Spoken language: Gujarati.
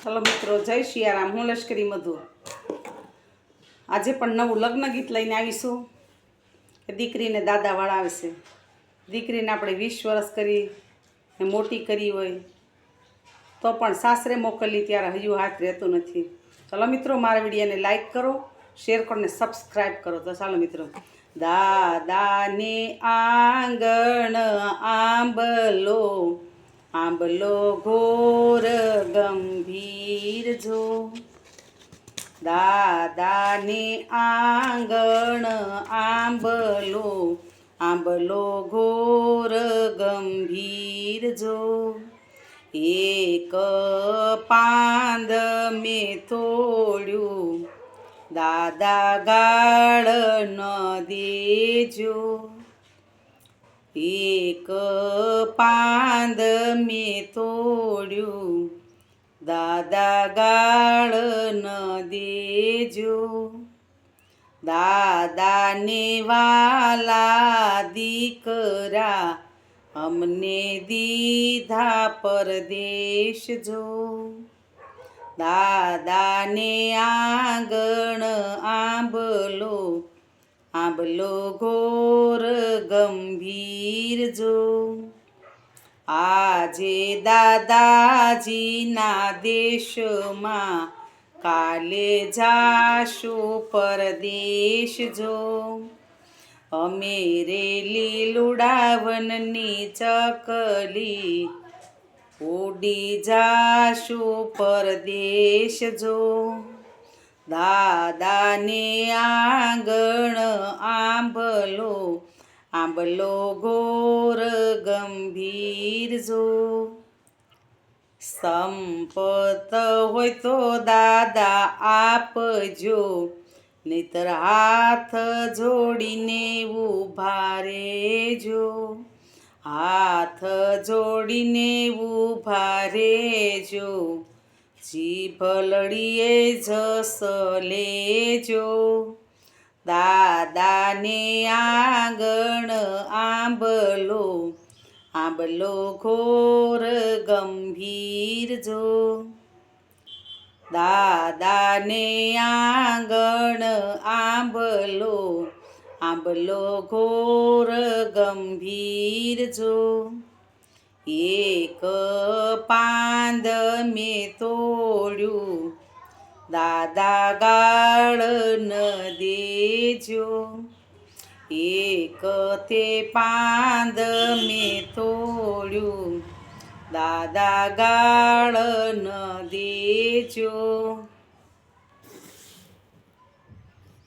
હલો મિત્રો, જય શિયારામ। હું લશ્કરી મધુ। આજે પણ નવું લગ્ન ગીત લઈને આવીશું કે દીકરીને દાદાવાળા આવશે। દીકરીને આપણે 20 વર્ષ કરી ને મોટી કરી હોય તો પણ સાસરે મોકલી ત્યારે હજુ હાથ રહેતો નથી। ચાલો મિત્રો, મારા વિડીયોને લાઈક કરો, શેર કરો ને સબસ્ક્રાઈબ કરો। તો ચાલો મિત્રો, દાદાને આંગણ આંબલો, આંબલો ઘોર ગંભીર જો। દાદાને આંગણ આંબલો, આંબલો ઘોર ગંભીર જો। એક પાંદ મેં તોડ્યું, દાદા ગાળ ન દેજો। એક પાંદ મેં તોડ્યું, દાદા ગાળ ન દેજો। દાદાને વાલા દીકરા અમને દીધા પરદેશ જો। દાદાને આંગણ આંબલો, આંબલો ઘોર ગંભીર જો। આજે દાદાજીના દેશમાં, કાલે જાશું પરદેશ જો। અમે રેલી લુડાવનની ચકલી, ઉડી જાશું પરદેશ જો। દાદાને આંગણ આંબલો, આંબલો ઘોર ગંભીર જો। સંપત હોય તો દાદા આપજો, નહીતર હાથ જોડીને ઊભા રહેજો। હાથ જોડીને ઊભા રહેજો, જીભ લડીએ જસ લેજો। દાદાને આંગણ આંબલો, આંબલો ઘોર ગંભીર જો। દાદાને આંગણ આંબલો, આંબલો ઘોર ગંભીર જો। એક પાંદ મેં તોડ્યું, દાદા ગાળ ન દેજો। એક તે પાંદ મેં તોડ્યું, દાદા ગાળ ન દેજો।